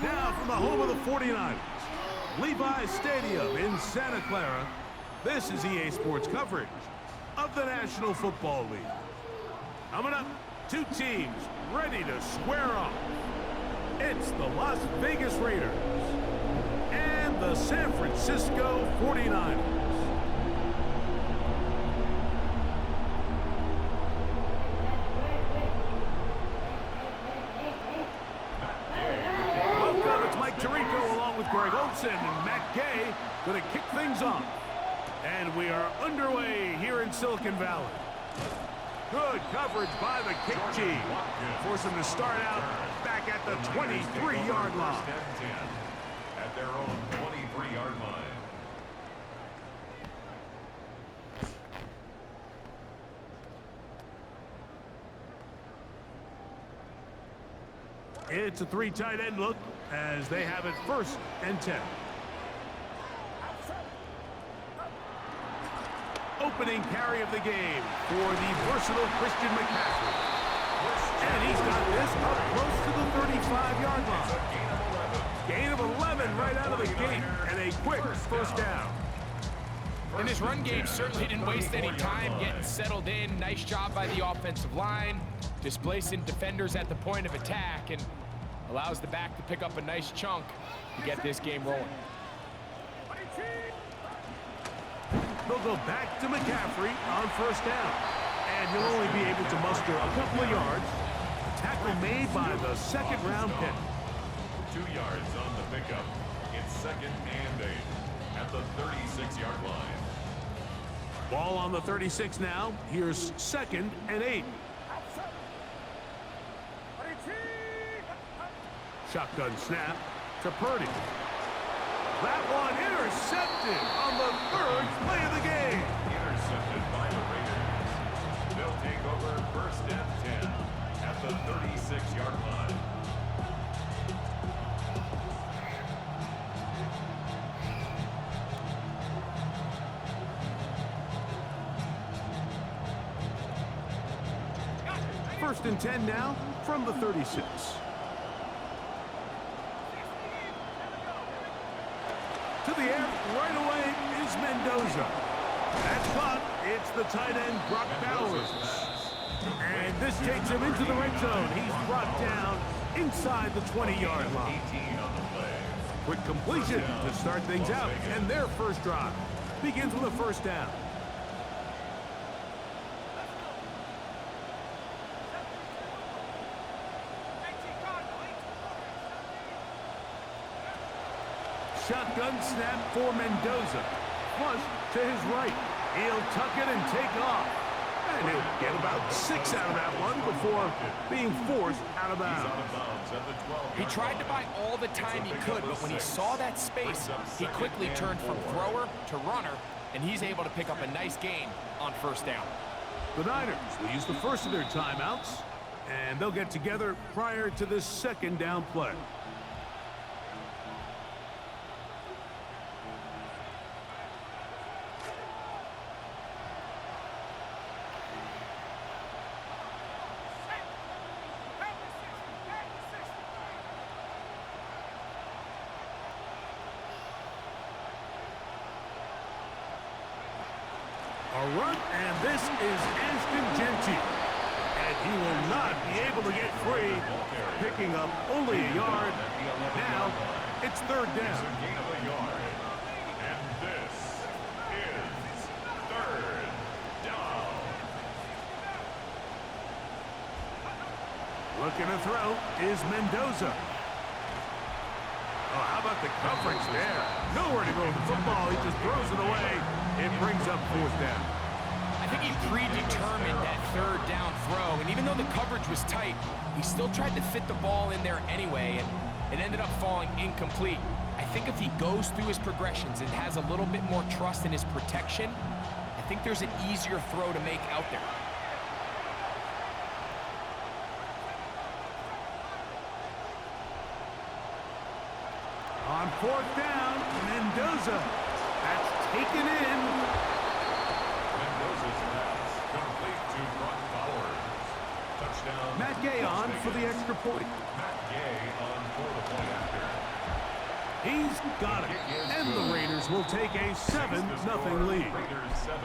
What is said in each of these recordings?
Now from the home of the 49ers, Levi's Stadium in Santa Clara, this is EA Sports coverage of the National Football League. Coming up, two teams ready to square off. It's the Las Vegas Raiders and the San Francisco 49ers. Tirico along with Greg Olsen and Matt Gay going to kick things off. And we are underway here in Silicon Valley. Good coverage by the kick team. Force them to start out back at the 23-yard line. At their own 23-yard line. It's a three tight end look as they have it 1st and 10. Opening carry of the game for the versatile Christian McCaffrey. And he's got this up close to the 35-yard line. Gain of 11 right out of the gate and a quick first down. And this run game certainly didn't waste any time getting settled in. Nice job by the offensive line, displacing defenders at the point of attack, and allows the back to pick up a nice chunk to get this game rolling. They'll go back to McCaffrey on 1st down. And he'll only be able to muster a couple of yards. Tackle made by the 2nd-round pick. 2 yards on the pickup. It's 2nd and 8 at the 36-yard line. Ball on the 36 now. Here's 2nd and 8. Shotgun snap to Purdy. That one intercepted on the 3rd play of the game. Intercepted by the Raiders. They'll take over 1st and 10 at the 36-yard line. First and 10 now from the 36. To the air, right away is Mendoza. That's caught. It's the tight end, Brock Bowers. And this takes him into the red zone. He's brought down inside the 20-yard line. 18 on the play. Quick completion to start things out. And their first drive begins with a 1st down. Shotgun snap for Mendoza. Flush to his right. He'll tuck it and take off. And he'll get about 6 out of that one before being forced out of bounds. He tried to buy all the time he could, but when he saw that space, he quickly turned from thrower to runner, and he's able to pick up a nice gain on 1st down. The Niners will use the first of their timeouts, and they'll get together prior to this 2nd down play. A run, and this is Ashton Jeanty. And he will not be able to get free, picking up only a yard. Now, it's 3rd down. Gain of a yard. And this is 3rd down. Looking to throw is Mendoza. Oh, how about the coverage there? Nowhere to go with the football. He just throws it away. It brings up 4th down. I think he predetermined that 3rd down throw, and even though the coverage was tight, he still tried to fit the ball in there anyway, and it ended up falling incomplete. I think if he goes through his progressions and has a little bit more trust in his protection, I think there's an easier throw to make out there. On 4th down, Mendoza. That's taken in. Mendoza's pass complete to Brock Bowers. Touchdown. Matt Gay on for the extra point. Matt Gay on for the point after. He's got it. And the Raiders will take a 7-0 lead. Raiders 7,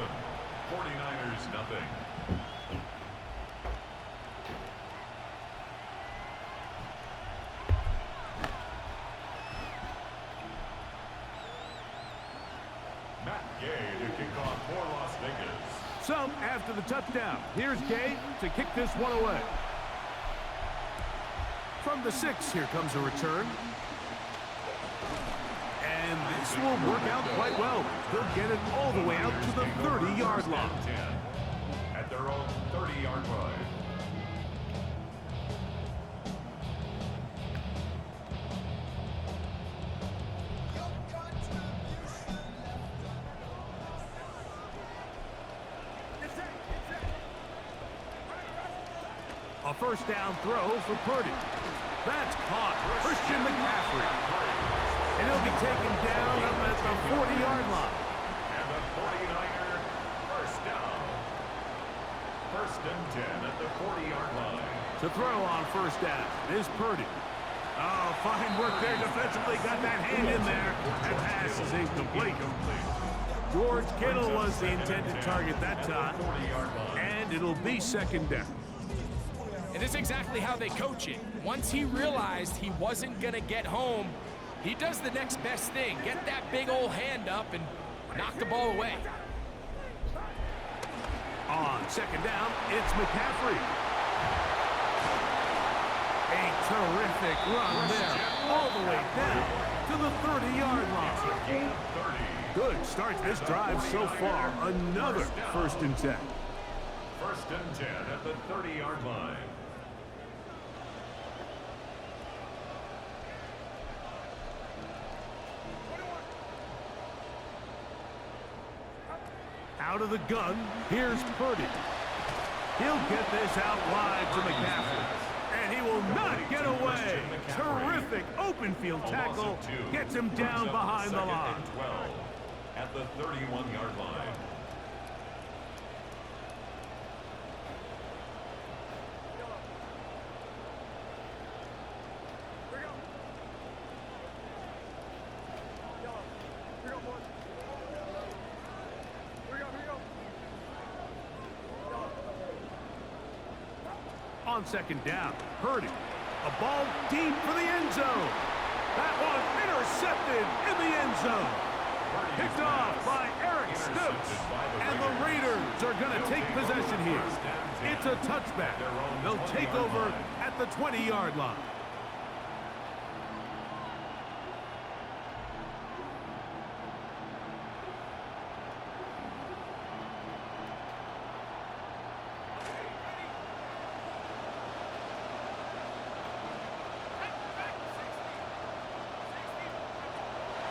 49ers nothing. Matt Gay to kick off for Las Vegas. So, after the touchdown, here's Gay to kick this one away. From the 6, here comes a return. And this will work out quite well. They'll get it all the way out to the 30-yard line. 10 at their own 30-yard line. A first down throw for Purdy. That's caught. Christian McCaffrey. And he'll be taken down up at the 40-yard line. And the 49er first down. First and 10 at the 40-yard line. To throw on first down is Purdy. Oh, fine work there defensively. Got that hand in there. That pass is incomplete. George Kittle was the intended target that time. And it'll be second down. And this is exactly how they coach it. Once he realized he wasn't going to get home, he does the next best thing. Get that big old hand up and knock the ball away. On second down, it's McCaffrey. A terrific run there, all the way down to the 30-yard line. Good start to this drive so far. Another first and 10. First and 10 at the 30-yard line. Out of the gun, here's Purdy. He'll get this out wide to McCaffrey. And he will not get away. Terrific open field tackle. Gets him down behind the line. 12 at the 31-yard line. On second down, Purdy. A ball deep for the end zone. That one intercepted in the end zone. Picked off by Eric Stokes. And the Raiders are going to take possession here. It's a touchback. They'll take over at the 20-yard line.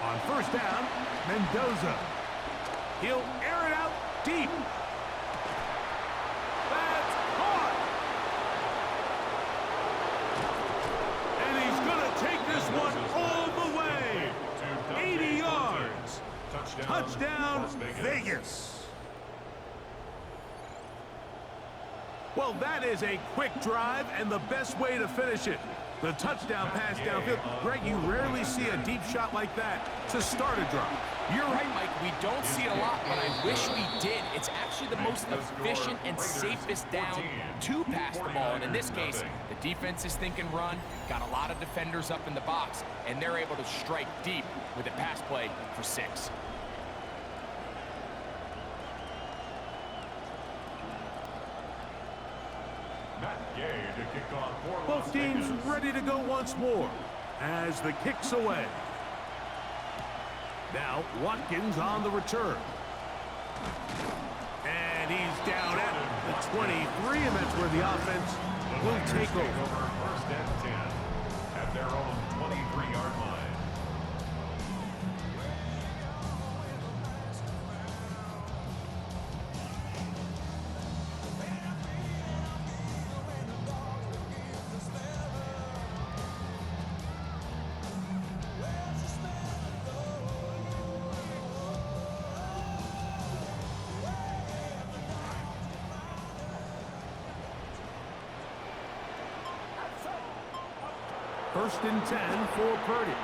On first down, Mendoza. He'll air it out deep. That's caught. And he's going to take this one all the way. 80 yards. Touchdown, Vegas. Well, that is a quick drive and the best way to finish it. The touchdown pass downfield. Greg, you rarely see a deep shot like that to start a drive. You're right, Mike. We don't see it a lot, but I wish we did. It's actually the most efficient and safest down to pass the ball. And in this case, the defense is thinking run, got a lot of defenders up in the box, and they're able to strike deep with a pass play for 6. Both teams ready to go once more as the kick's away. Now Watkins on the return. And he's down at the 23, and that's where the offense will take over. First and 10 at their own 23-yard line. First and 10 for Purdy.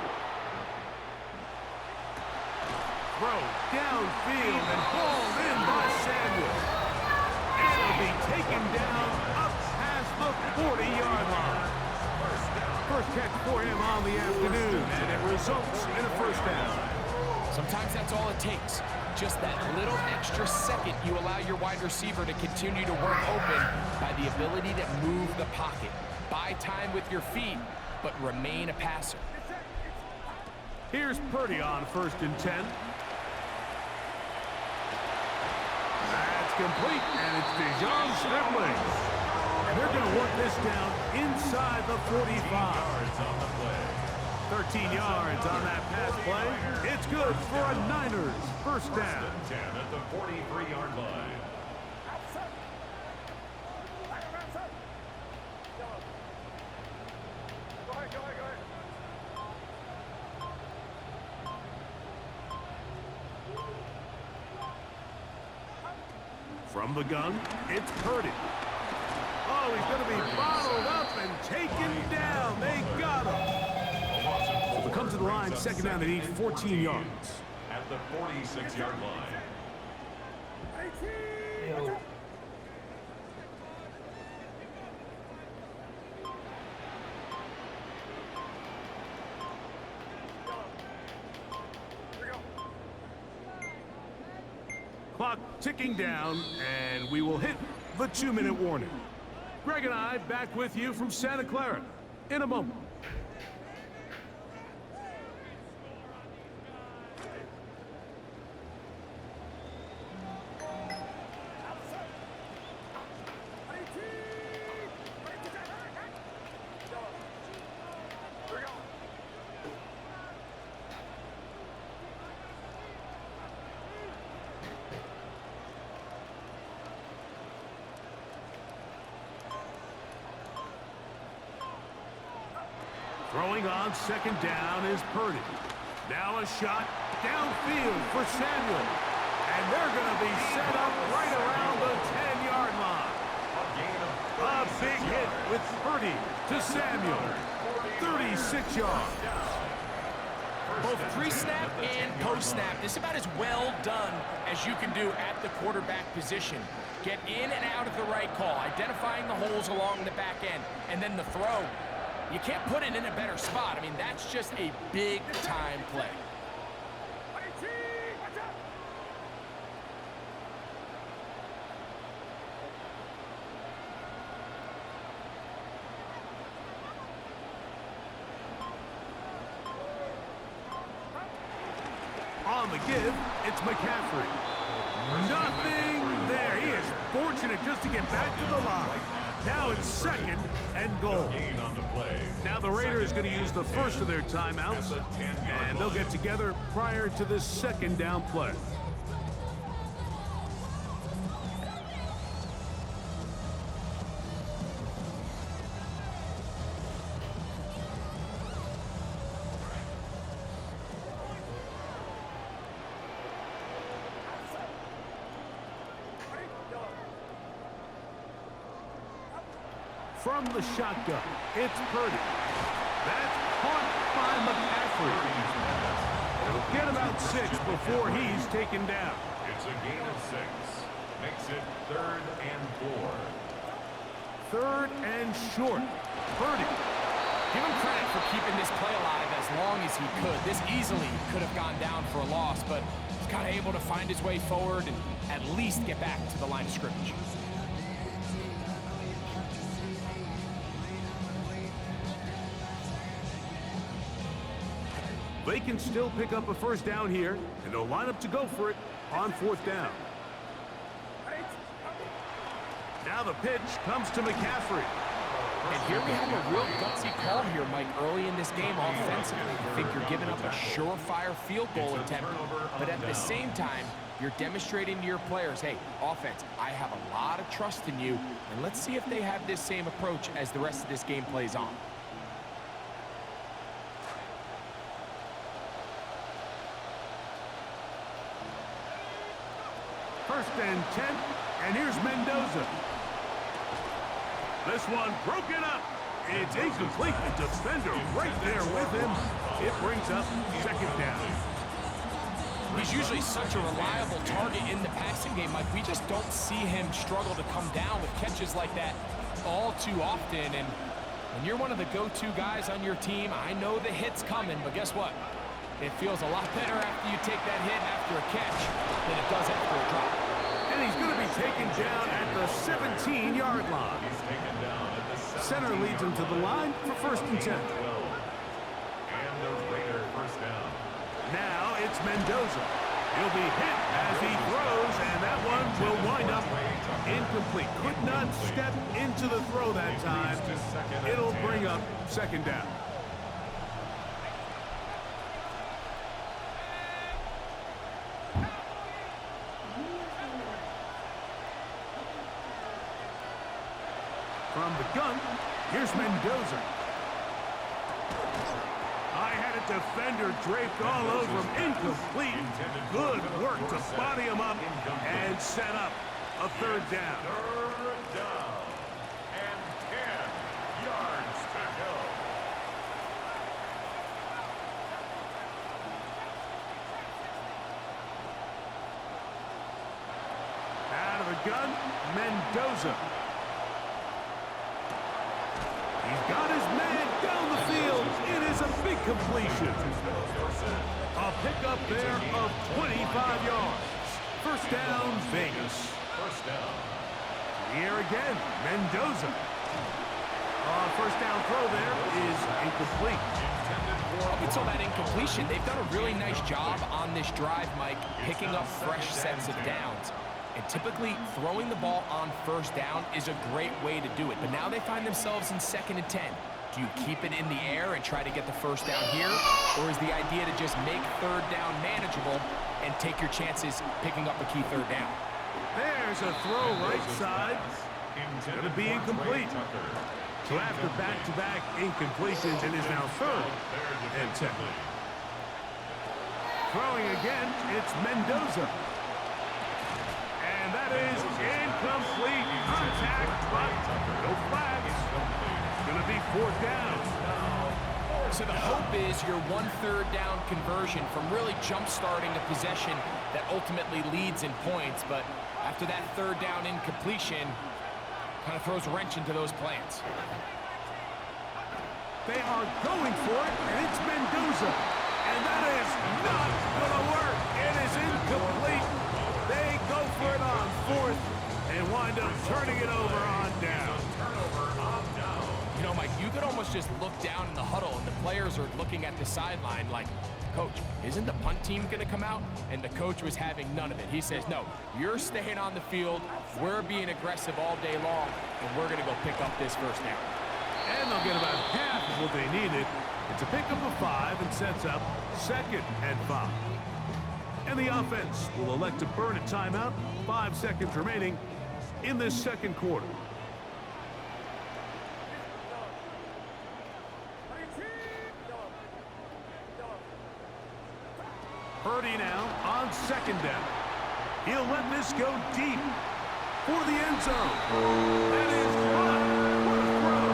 Throw downfield and hauled in by Samuel. And it'll be taken down up past the 40-yard line. First catch for him on the afternoon, and it results in a first down. Sometimes that's all it takes. Just that little extra second you allow your wide receiver to continue to work open by the ability to move the pocket. Buy time with your feet, but remain a passer. Here's Purdy on first and 10. That's complete, and it's DeJon Stribling. And they're going to work this down inside the 45. Yards on the play. 13 yards on that pass play. It's good for a Niners first down. First and 10 at the 43-yard line. From the gun, it's Purdy. Oh, he's going to be bottled up and taken down. They got him. We'll come to the line, second down, they need 14 yards. At the 46-yard line. Clock ticking down, and we will hit the 2-minute warning. Greg and I back with you from Santa Clara in a moment. Throwing on second down is Purdy. Now a shot downfield for Samuel. And they're going to be set up right around the 10-yard line. A big hit with Purdy to Samuel. 36 yards. Both pre-snap and post-snap, this is about as well done as you can do at the quarterback position. Get in and out of the right call, identifying the holes along the back end, and then the throw. You can't put it in a better spot. I mean, that's just a big-time play. On the give, it's McCaffrey. Nothing there. He is fortunate just to get back to the line. Now it's second and goal. Gain on the play. Now the Raiders going to use the first of their timeouts, and they'll get together prior to this second down play. From the shotgun, it's Purdy. That's caught by McCaffrey. He'll get about 6 before he's taken down. It's a gain of 6. Makes it 3rd and 4. 3rd and short. Purdy. Give him credit for keeping this play alive as long as he could. This easily could have gone down for a loss, but he's kind of able to find his way forward and at least get back to the line of scrimmage. They can still pick up a first down here, and they'll line up to go for it on 4th down. Now the pitch comes to McCaffrey. And here we have a real gutsy call here, Mike, early in this game offensively. I think you're giving up a surefire field goal attempt, but at the same time, you're demonstrating to your players, hey, offense, I have a lot of trust in you, and let's see if they have this same approach as the rest of this game plays on. First and 10, and here's Mendoza. This one broken up. It's It's incomplete. The defender right there with him. It brings up second down. He's usually such a reliable target in the passing game, Mike. We just don't see him struggle to come down with catches like that all too often. And when you're one of the go-to guys on your team, I know the hit's coming, but guess what? It feels a lot better after you take that hit after a catch than it does after a drop. And he's going to be taken down at the 17-yard line. Center leads him to the line for 1st and 10. And the Raider first down. Now it's Mendoza. He'll be hit as he throws, and that one will wind up incomplete. Could not step into the throw that time. It'll bring up second down. From the gun, here's Mendoza. I had a defender draped all over him. Incomplete. Good work to body him up and set up a 3rd down. 3rd down. And 10 yards to go. Out of the gun, Mendoza. He's got his man down the field. It is a big completion. A pickup there of 25 yards. 1st down, Vegas. First down. The air again, Mendoza. 1st down throw there is incomplete. Up until that incompletion, they've done a really nice job on this drive, Mike, picking up fresh sets of downs. And typically, throwing the ball on 1st down is a great way to do it. But now they find themselves in 2nd and 10. Do you keep it in the air and try to get the 1st down here? Or is the idea to just make 3rd down manageable and take your chances picking up a key 3rd down? There's a throw right side. Going to be incomplete. So after back-to-back incompletions, it is now 3rd and 10. Throwing again, it's Mendoza. And that is incomplete. Contact, but no flags. It's going to be 4th down. So the hope is your 1/3 down conversion from really jump-starting a possession that ultimately leads in points. But after that 3rd down incompletion, kind of throws a wrench into those plans. They are going for it, and it's Mendoza. And that is not going to work. It is incomplete. They go for it on 4th and wind up turning it over on down. You know, Mike, you could almost just look down in the huddle, and the players are looking at the sideline like, Coach, isn't the punt team going to come out? And the coach was having none of it. He says, no, you're staying on the field. We're being aggressive all day long, and we're going to go pick up this 1st down. And they'll get about half of what they needed. It's a pickup of 5 and sets up 2nd and 5. And the offense will elect to burn a timeout. 5 seconds remaining in this 2nd quarter. Purdy now on 2nd down. He'll let this go deep for the end zone. That is caught. What a throw.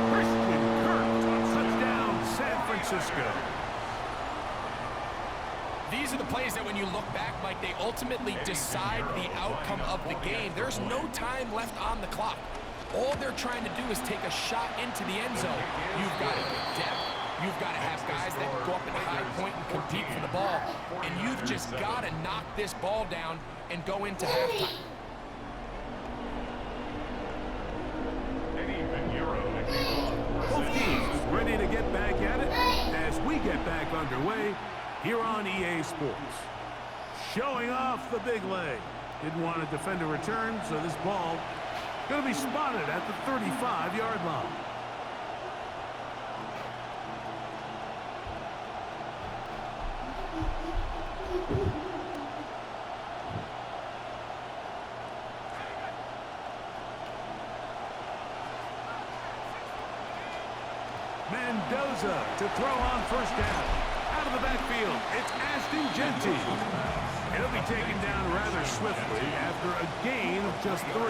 Christian Kirk, touchdown, San Francisco. These are the plays that when you look back, Mike, they ultimately decide the outcome of the game. There's no time left on the clock. All they're trying to do is take a shot into the end zone. You've got to get depth. You've got to have guys that go up at the high point and compete for the ball. And you've just got to knock this ball down and go into halftime. Both teams ready to get back at it as we get back underway here on EA Sports. Showing off the big leg. Didn't want to defend a return, so this ball going to be spotted at the 35-yard line. Mendoza to throw on 1st down. Out of the backfield, it's Ashton Jeanty. He'll be taken down rather swiftly after a gain of just 3.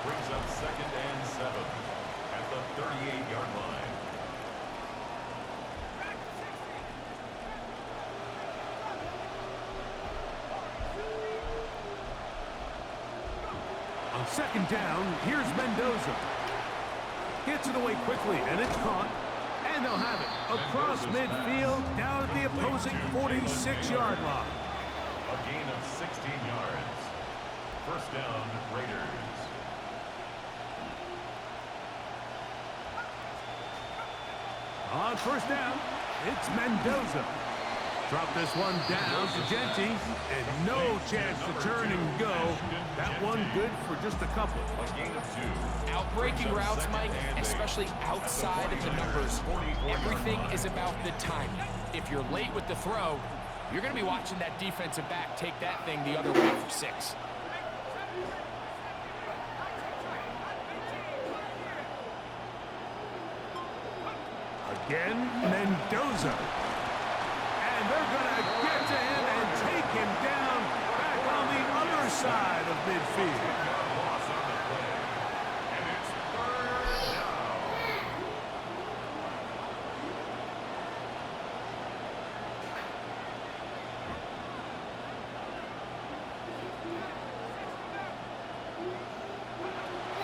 Brings up 2nd and 7 at the 38-yard line. On second down, here's Mendoza. Gets it away quickly, and it's caught. And they'll have it across midfield, down at the opposing 46-yard line. A gain of 16 yards. First down, Raiders. On first down, it's Mendoza. Drop this one down to Genty, and no chance to turn and go. That one good for just a couple. A gain of 2. Outbreaking routes, Mike, especially outside of the numbers, everything is about the timing. If you're late with the throw, you're going to be watching that defensive back take that thing the other way for 6. Again, Mendoza. And they're going to get to him and take him down back on the other side of midfield. Loss on the play. And it's third down.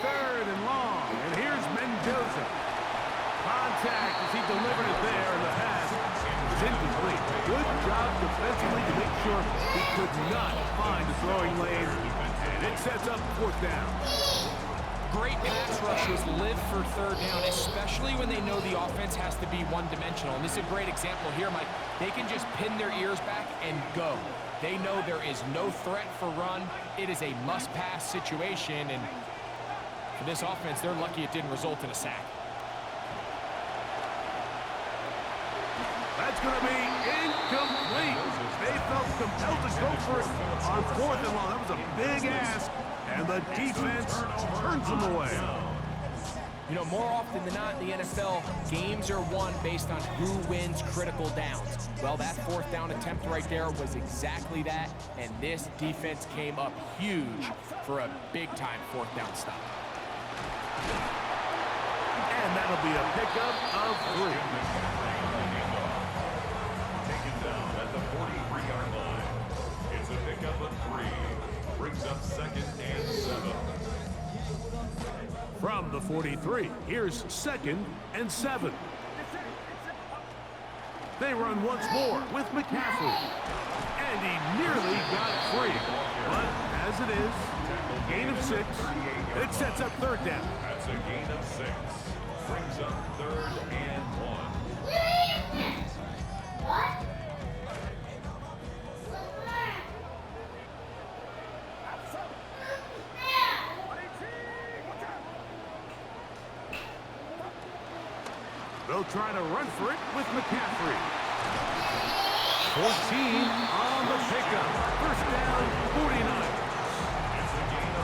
Third and long. And here's Mendoza. Contact as he delivered it there, and the pass was incomplete. Good job defensively to make sure he could not find the throwing lane. And it sets up fourth down. Great pass rushers live for third down, especially when they know the offense has to be one-dimensional. And this is a great example here, Mike. They can just pin their ears back and go. They know there is no threat for run. It is a must-pass situation, and for this offense, they're lucky it didn't result in a sack. That's going to be incomplete. They felt compelled to go for it on fourth and long. That was a big ask, and the defense turns them away. You know, more often than not in the NFL, games are won based on who wins critical downs. Well, that fourth down attempt right there was exactly that, and this defense came up huge for a big-time fourth down stop. And that'll be a pickup of 3. Taken down at the 43-yard line. It's a pickup of 3. Brings up second and 7. From the 43, here's second and 7. They run once more with McCaffrey. And he nearly got free. But as it is, gain of 6. It sets up third down. That's a gain of 6. Brings up third and 1. They'll try to run for it with McCaffrey. 14 on the pickup. First down, 49.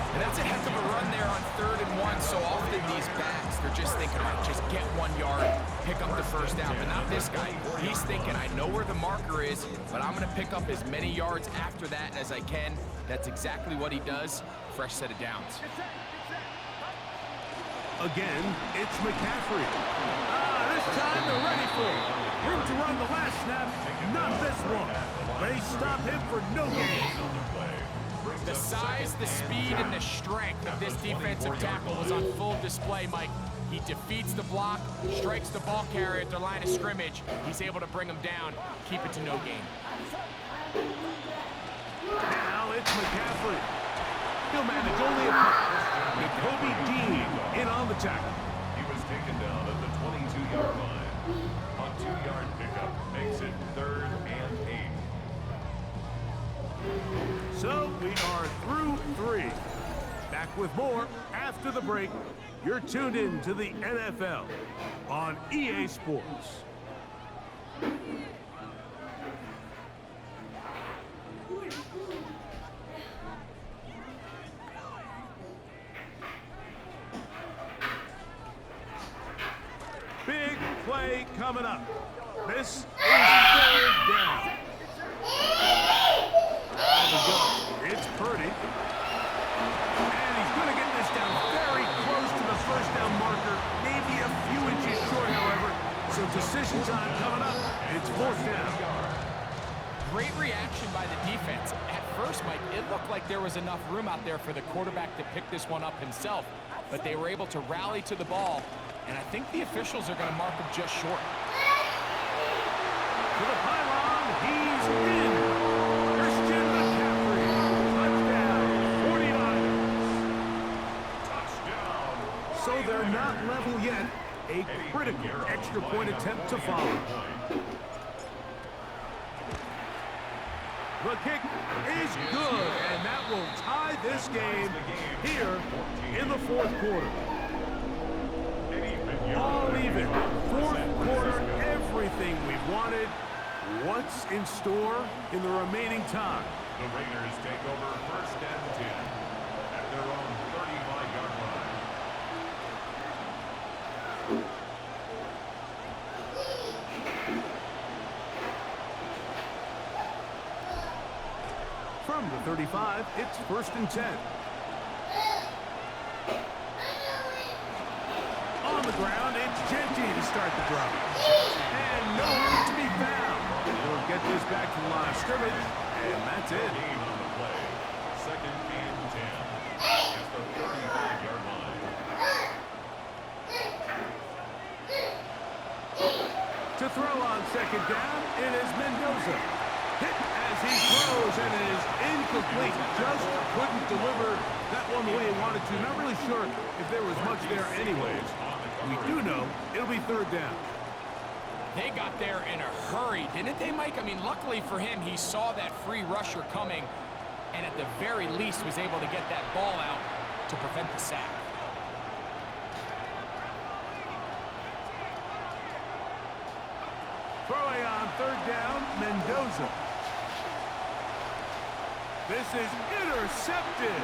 And that's a heck of a run there on 3rd and 1. So often these backs, they're just thinking, all right, just get 1 yard, pick up the first down. But not this guy. He's thinking, I know where the marker is, but I'm going to pick up as many yards after that as I can. That's exactly what he does. Fresh set of downs. Again, it's McCaffrey. This time they're ready for it. Room to run the last snap, not this one. They stop him for no gain. The size, the speed, and the strength of this defensive tackle was on full display, Mike. He defeats the block, strikes the ball carrier at the line of scrimmage. He's able to bring him down, keep it to no gain. Now it's McCaffrey. He'll manage only a punt. Kobe Dean in on the tackle. He was taken down at the 22-yard line. A 2-yard pickup makes it 3rd and 8. So we are through 3. Back with more after the break. You're tuned in to the NFL on EA Sports. Big play coming up. This is 3rd down. Out we go. It's Purdy. And he's going to get this down very close to the first down marker. Maybe a few decision time coming up. It's fourth down. Great reaction by the defense. At first, Mike, it looked like there was enough room out there for the quarterback to pick this one up himself, but they were able to rally to the ball, and I think the officials are going to mark him just short. To the pylon, he's in. Christian McCaffrey, touchdown, 49ers. Touchdown. So they're not level yet. A critical extra point attempt to follow. The kick is good, and that will tie this game here in the fourth quarter. All even. Fourth quarter, everything we've wanted. What's in store in the remaining time? The Raiders take over first and 10 at their own 35-yard line. From the 35, it's first and 10. On the ground, it's Genty to start the drive. And nowhere to be found. He'll get this back to the line of scrimmage, and that's it. Gain on the play. Second and 10 at the 35-yard line. To throw on second down, it is Mendoza. Hit as he throws, and it is incomplete. Just couldn't deliver that one the way he wanted to. Not really sure if there was much there anyways. We do know it'll be third down. They got there in a hurry, didn't they, Mike? I mean, luckily for him, he saw that free rusher coming, and at the very least was able to get that ball out to prevent the sack. Throwing on third down, Mendoza. This is intercepted.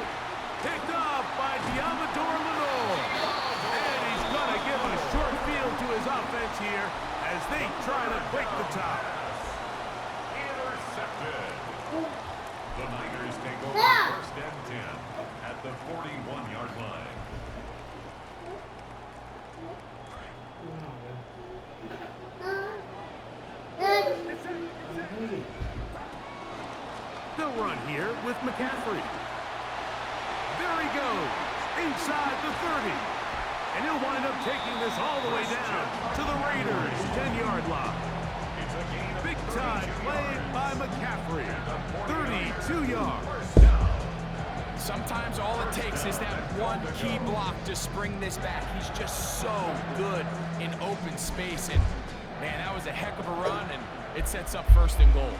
Picked off by Diamador Lenore. And he's going to give a short field to his offense here as they try to break the top. Intercepted. The Niners take over first and 10 at the 41-yard line. They'll run here with McCaffrey. There he goes, inside the 30. And he'll wind up taking this all the way down to the Raiders' 10-yard line. It's a gain of Big time play by McCaffrey. 32 yards. Sometimes all it takes is that one key block to spring this back. He's just so good in open space. And, man, that was a heck of a run, and it sets up first and goal.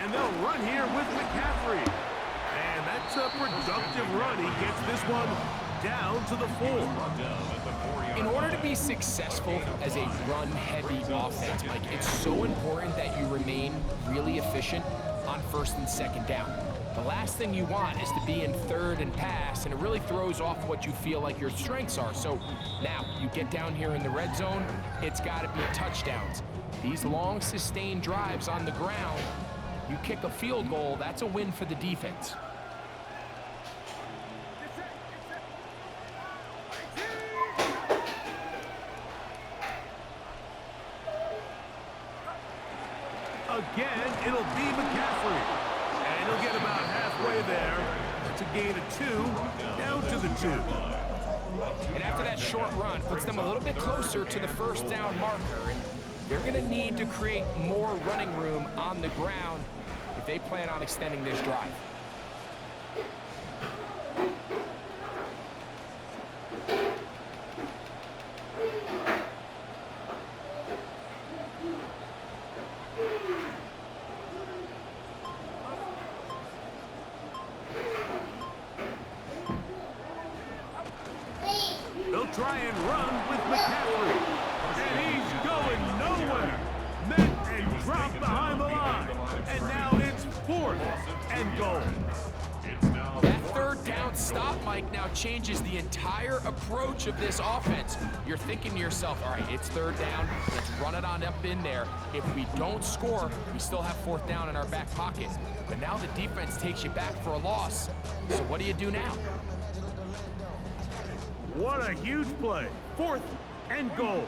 And they'll run here with McCaffrey. And that's a productive run. He gets this one down to the 4. In order to be successful as a run-heavy offense, Mike, it's so important that you remain really efficient on first and second down. The last thing you want is to be in third and pass, and it really throws off what you feel like your strengths are. So now you get down here in the red zone, it's got to be touchdowns. These long, sustained drives on the ground, you kick a field goal, that's a win for the defense. Again, it'll be McCaffrey. And he'll get about halfway there. That's a gain of 2, down to the 2. And after that short run, puts them a little bit closer to the first down marker. And they're going to need to create more running room on the ground if they plan on extending this drive. They'll try and run with McCaffrey. And he's going nowhere. Met and dropped behind the line. And now it's 4th and goal. That third down stop, Mike, now changes the entire approach of this offense. You're thinking to yourself, all right, it's third down. Let's run it on up in there. If we don't score, we still have 4th down in our back pocket. But now the defense takes you back for a loss. So what do you do now? What a huge play. 4th and goal.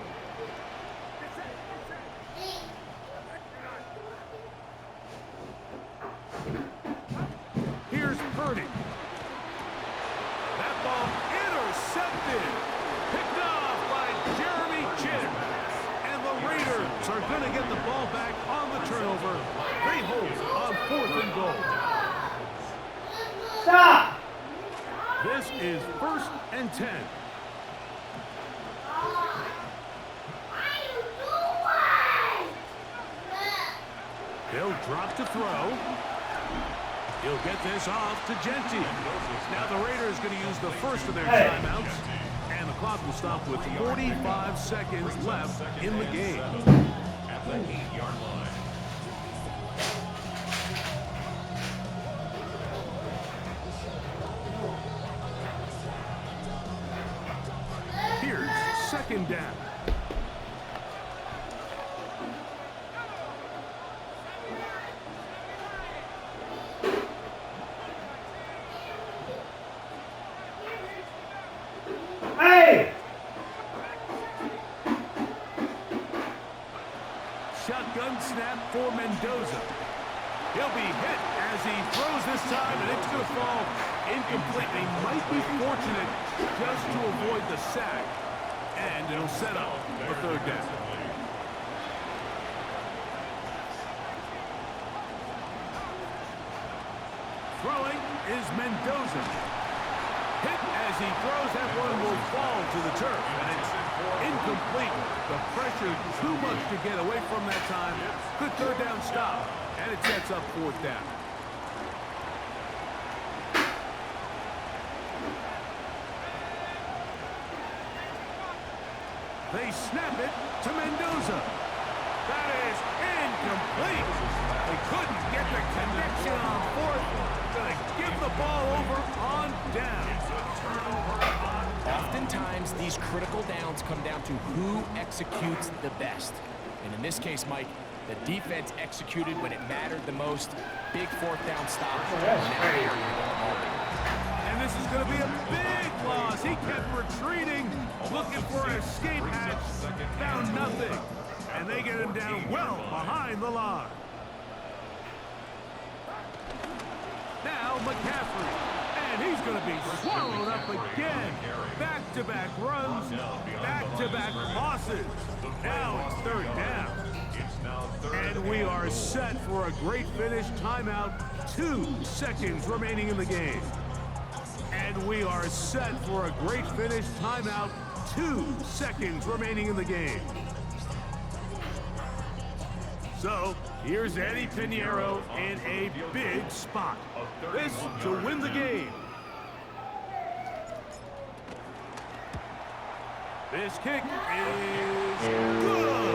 Here's Purdy. That ball intercepted. Picked off by Jeremy Chinn. And the Raiders are going to get the ball back on the turnover. They hold on 4th and goal. Stop! This is 1st and 10. They'll drop to throw. He'll get this off to Genty. Now the Raiders going to use the first of their timeouts. And the clock will stop with 45 seconds left in the game. At the 8-yard line. Here's 2nd down. Hey! Shotgun snap for Mendoza. He'll be hit as he throws this time, and it's going to fall incomplete. They might be fortunate just to avoid the sack, and it'll set up a 3rd down. Throwing is Mendoza. Hit as he throws, that one will fall to the turf, and it's incomplete. The pressure too much to get away from that time. Good 3rd down stop, and it sets up 4th down. They snap it to Mendoza. That is incomplete. They couldn't get the connection on 4th. Gonna give the ball over on down. Oftentimes, these critical downs come down to who executes the best. And in this case, Mike, the defense executed when it mattered the most. Big 4th down stop. And this is going to be a big loss. He kept retreating, looking for an escape hatch. Found nothing. And they get him down well behind the line. Now McCaffrey. And he's going to be swallowed up again. Back-to-back runs, back-to-back losses. Now it's 3rd down. And we are set for a great finish. Timeout, 2 seconds remaining in the game. And we are set for a great finish. Timeout, 2 seconds remaining in the game. So, here's Eddie Pinheiro in a big spot. This to win the game. This kick is good.